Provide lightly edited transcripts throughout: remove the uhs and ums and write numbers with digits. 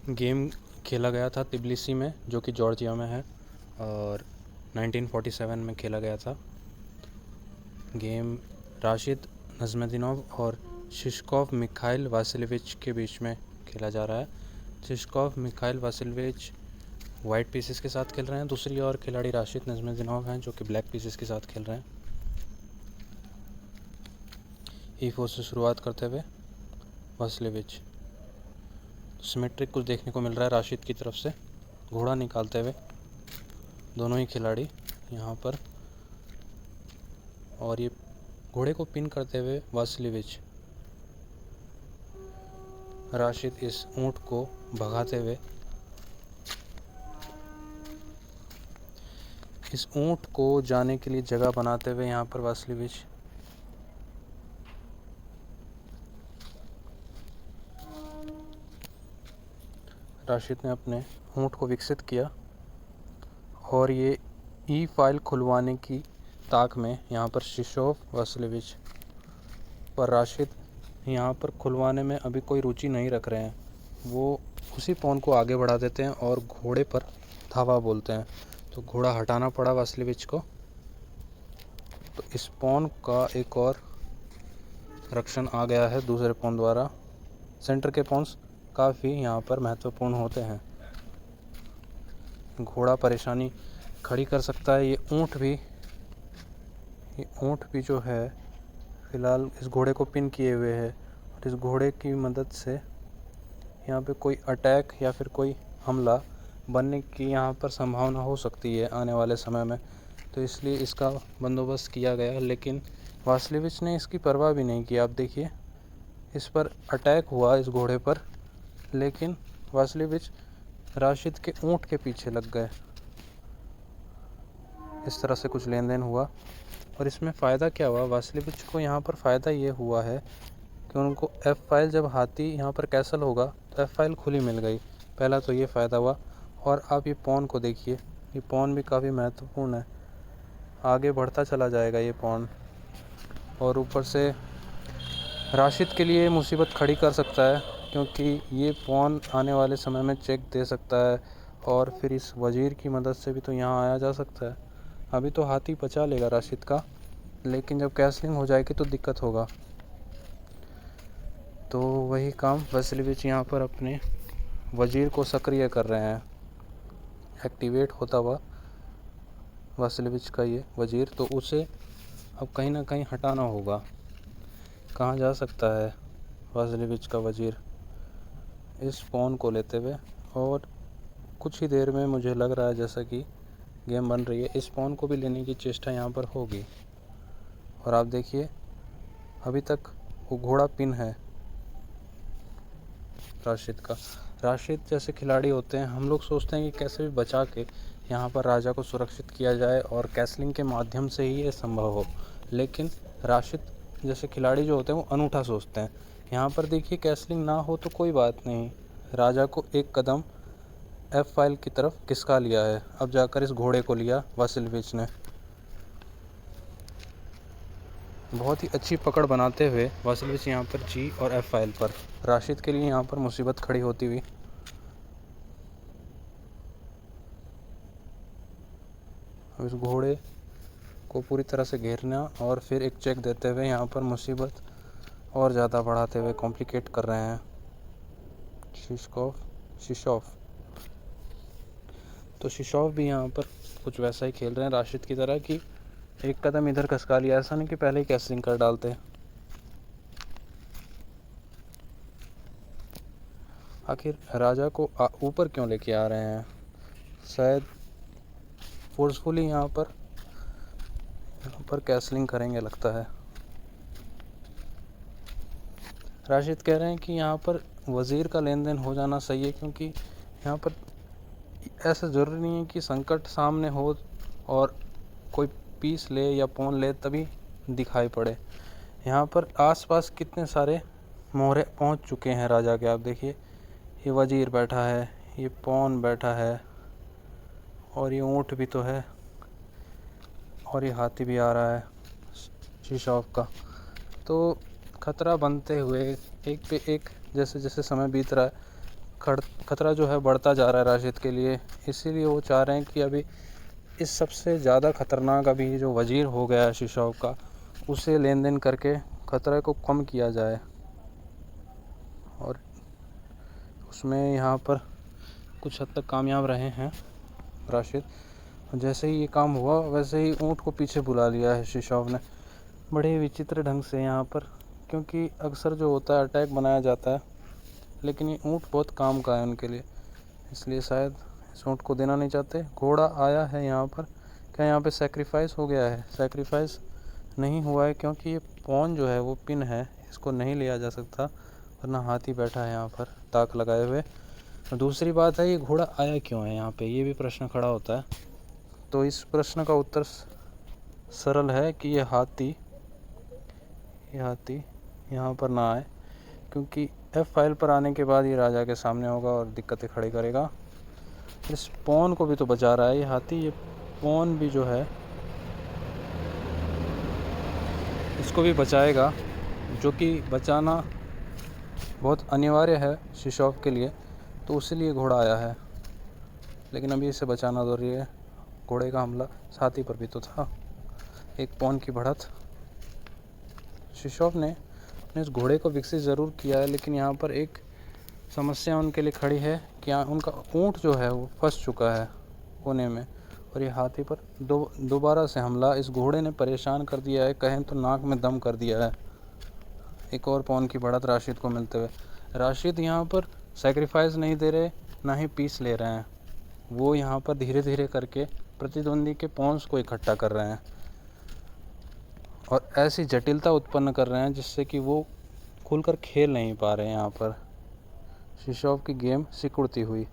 Game खेला गया था तिब्लिसी में, जो कि जॉर्जिया में है, और 1947 में खेला गया था। गेम राशिद नज़्मुद्दीनोव और शिशकोव मिखाइल वासिलेविच के बीच में खेला जा रहा है। शिशकोव मिखाइल वासिलेविच वाइट पीसेस के साथ खेल रहे हैं, दूसरी ओर खिलाड़ी राशिद नज़्मुद्दीनोव हैं जो कि ब्लैक पीसेस के साथ खेल रहे हैं। E4 से शुरुआत करते हुए वासिलेविच। सिमेट्रिक कुछ देखने को मिल रहा है राशिद की तरफ से, घोड़ा निकालते हुए दोनों ही खिलाड़ी यहाँ पर, और ये घोड़े को पिन करते हुए वासिलेविच। राशिद इस ऊँट को भगाते हुए, इस ऊँट को जाने के लिए जगह बनाते हुए यहाँ पर वासिलेविच। राशिद ने अपने ऊँट को विकसित किया और ये ई फाइल खुलवाने की ताक में यहाँ पर शिशोव वासिलेविच, पर राशिद यहाँ पर खुलवाने में अभी कोई रुचि नहीं रख रहे हैं। वो उसी पॉन को आगे बढ़ा देते हैं और घोड़े पर धावा बोलते हैं, तो घोड़ा हटाना पड़ा वासिलेविच को। तो इस पॉन का एक और रक्षण आ गया है दूसरे पॉन द्वारा। सेंटर के पॉन्स काफ़ी यहाँ पर महत्वपूर्ण होते हैं। घोड़ा परेशानी खड़ी कर सकता है। ये ऊँट भी जो है फ़िलहाल इस घोड़े को पिन किए हुए है, और इस घोड़े की मदद से यहाँ पे कोई अटैक या फिर कोई हमला बनने की यहाँ पर संभावना हो सकती है आने वाले समय में, तो इसलिए इसका बंदोबस्त किया गया। लेकिन वासिलेविच ने इसकी परवाह भी नहीं की। आप देखिए, इस पर अटैक हुआ इस घोड़े पर, लेकिन वासिलेविच राशिद के ऊँट के पीछे लग गए। इस तरह से कुछ लेन देन हुआ, और इसमें फ़ायदा क्या हुआ वासिलेविच को? यहाँ पर फ़ायदा ये हुआ है कि उनको एफ फाइल, जब हाथी यहाँ पर कैसल होगा तो एफ फाइल खुली मिल गई। पहला तो ये फ़ायदा हुआ। और आप ये पॉन को देखिए, ये पॉन भी काफ़ी महत्वपूर्ण है, आगे बढ़ता चला जाएगा ये पॉन, और ऊपर से राशिद के लिए मुसीबत खड़ी कर सकता है, क्योंकि ये पॉन आने वाले समय में चेक दे सकता है, और फिर इस वज़ीर की मदद से भी तो यहाँ आया जा सकता है। अभी तो हाथी बचा लेगा राशिद का, लेकिन जब कैसलिंग हो जाएगी तो दिक्कत होगा। तो वही काम वासिलेविच यहाँ पर अपने वज़ीर को सक्रिय कर रहे हैं। एक्टिवेट होता हुआ वासिलेविच का ये वज़ीर, तो उसे अब कहीं ना कहीं हटाना होगा। कहाँ जा सकता है वासिलेविच का वज़ीर? इस पॉन को लेते हुए, और कुछ ही देर में मुझे लग रहा है जैसा कि गेम बन रही है, इस पॉन को भी लेने की चेष्टा यहाँ पर होगी। और आप देखिए, अभी तक वो घोड़ा पिन है राशिद का। राशिद जैसे खिलाड़ी होते हैं, हम लोग सोचते हैं कि कैसे भी बचा के यहाँ पर राजा को सुरक्षित किया जाए और कैसलिंग के माध्यम से ही ये संभव हो, लेकिन राशिद जैसे खिलाड़ी जो होते हैं वो अनूठा सोचते हैं। यहाँ पर देखिए, कैसलिंग ना हो तो कोई बात नहीं, राजा को एक कदम एफ फाइल की तरफ खिसका लिया है। अब जाकर इस घोड़े को लिया वासिलेविच ने। बहुत ही अच्छी पकड़ बनाते हुए वासिलेविच यहाँ पर जी और एफ फाइल पर, राशिद के लिए यहाँ पर मुसीबत खड़ी होती हुई। अब इस घोड़े को पूरी तरह से घेरना और फिर एक चेक देते हुए यहाँ पर मुसीबत और ज़्यादा बढ़ाते हुए कॉम्प्लिकेट कर रहे हैं शिशोव। तो शिशोव भी यहाँ पर कुछ वैसा ही खेल रहे हैं राशिद की तरह, कि एक कदम इधर खसका लिया, ऐसा नहीं कि पहले ही कैसलिंग कर डालते हैं। आखिर राजा को ऊपर क्यों लेके आ रहे हैं? शायद फोर्सफुली यहाँ पर कैसलिंग करेंगे लगता है। राशिद कह रहे हैं कि यहाँ पर वज़ीर का लेन देन हो जाना सही है, क्योंकि यहाँ पर ऐसा ज़रूरी नहीं है कि संकट सामने हो और कोई पीस ले या पॉन ले तभी दिखाई पड़े। यहाँ पर आसपास कितने सारे मोहरे पहुँच चुके हैं राजा के। आप देखिए, ये वज़ीर बैठा है, ये पॉन बैठा है, और ये ऊँट भी तो है, और ये हाथी भी आ रहा है शिशोव का। तो खतरा बनते हुए एक पे एक जैसे जैसे समय बीत रहा है, खतरा जो है बढ़ता जा रहा है राशिद के लिए। इसीलिए वो चाह रहे हैं कि अभी इस सबसे ज़्यादा ख़तरनाक अभी जो वज़ीर हो गया है शिशॉव का, उसे लेन देन करके ख़तरे को कम किया जाए। और उसमें यहाँ पर कुछ हद तक कामयाब रहे हैं राशिद। जैसे ही ये काम हुआ वैसे ही ऊँट को पीछे बुला लिया है शिशॉव ने, बड़े विचित्र ढंग से यहाँ पर। क्योंकि अक्सर जो होता है अटैक बनाया जाता है, लेकिन ये ऊँट बहुत काम का है उनके लिए, इसलिए शायद इस ऊँट को देना नहीं चाहते। घोड़ा आया है यहाँ पर, क्या यहाँ पे सैक्रिफाइस हो गया है? सैक्रिफाइस नहीं हुआ है, क्योंकि ये पॉन जो है वो पिन है, इसको नहीं लिया जा सकता, वरना हाथी बैठा है यहाँ पर ताक लगाए हुए। और दूसरी बात है, ये घोड़ा आया क्यों है यहाँ पे, ये भी प्रश्न खड़ा होता है। तो इस प्रश्न का उत्तर सरल है कि ये हाथी यहाँ पर ना आए, क्योंकि F फाइल पर आने के बाद ये राजा के सामने होगा और दिक्कतें खड़ी करेगा। इस पॉन को भी तो बचा रहा है ये हाथी, ये पॉन भी जो है इसको भी बचाएगा, जो कि बचाना बहुत अनिवार्य है शिशॉव के लिए, तो उसीलिए घोड़ा आया है। लेकिन अभी इसे बचाना ज़रूरी है। घोड़े का हमला हाथी पर भी तो था, एक पॉन की बढ़त। शिशॉव ने इस घोड़े को विकसित ज़रूर किया है, लेकिन यहाँ पर एक समस्या उनके लिए खड़ी है कि उनका ऊँट जो है वो फंस चुका है कोने में, और ये हाथी पर दोबारा से हमला इस घोड़े ने परेशान कर दिया है, कहें तो नाक में दम कर दिया है। एक और पॉन की बढ़त राशिद को मिलते हुए। राशिद यहाँ पर सैक्रिफाइस नहीं दे रहे, ना ही पीस ले रहे हैं, वो यहाँ पर धीरे धीरे करके प्रतिद्वंदी के पॉन्स को इकट्ठा कर रहे हैं और ऐसी जटिलता उत्पन्न कर रहे हैं जिससे कि वो खुलकर खेल नहीं पा रहे हैं। यहाँ पर शिशॉव की गेम सिकुड़ती हुई।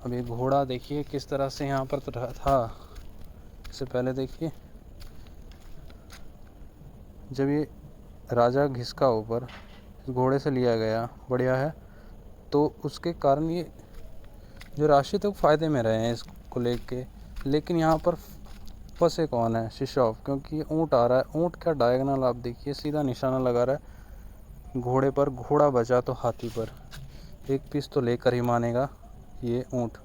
अब ये घोड़ा देखिए किस तरह से यहाँ पर तो था, इससे पहले देखिए जब ये राजा घिसका ऊपर, इस घोड़े से लिया गया, बढ़िया है, तो उसके कारण ये जो राशिद तो फ़ायदे में रहे हैं इसको लेके। लेकिन यहाँ पर फंसे कौन है? शिशॉव, क्योंकि ये ऊँट आ रहा है। ऊँट का डायगोनल आप देखिए, सीधा निशाना लगा रहा है घोड़े पर। घोड़ा बचा तो हाथी पर, एक पीस तो लेकर ही मानेगा ये ऊँट।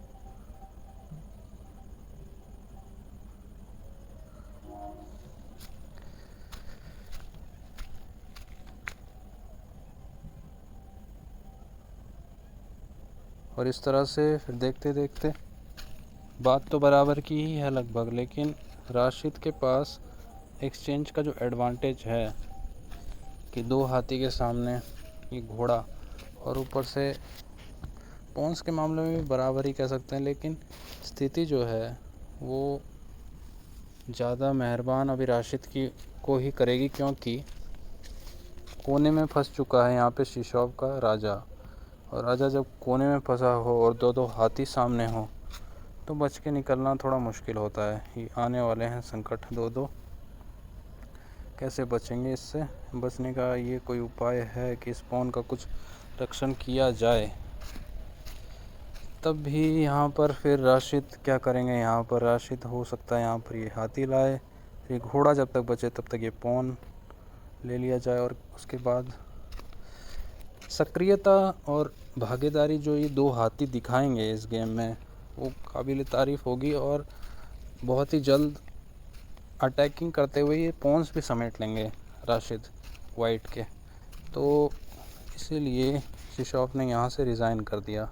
और इस तरह से फिर देखते देखते बात तो बराबर की ही है लगभग, लेकिन राशिद के पास एक्सचेंज का जो एडवांटेज है कि दो हाथी के सामने ये घोड़ा, और ऊपर से पॉन्स के मामले में भी बराबर ही कह सकते हैं, लेकिन स्थिति जो है वो ज़्यादा मेहरबान अभी राशिद की को ही करेगी, क्योंकि कोने में फंस चुका है यहाँ पे शिशॉव का राजा। और राजा जब कोने में फंसा हो और दो हाथी सामने हो तो बच के निकलना थोड़ा मुश्किल होता है। ये आने वाले हैं संकट दो, कैसे बचेंगे इससे? बचने का ये कोई उपाय है कि स्पॉन का कुछ रक्षण किया जाए? तब भी यहाँ पर फिर राशिद क्या करेंगे? यहाँ पर राशिद हो सकता है यहाँ पर ये हाथी लाए, ये घोड़ा जब तक बचे तब तक ये पॉन ले लिया जाए, और उसके बाद सक्रियता और भागीदारी जो ये दो हाथी दिखाएंगे इस गेम में वो काबिल तारीफ़ होगी, और बहुत ही जल्द अटैकिंग करते हुए ये पॉन्स भी समेट लेंगे राशिद वाइट के। तो इसीलिए शिशॉव ने यहाँ से रिज़ाइन कर दिया।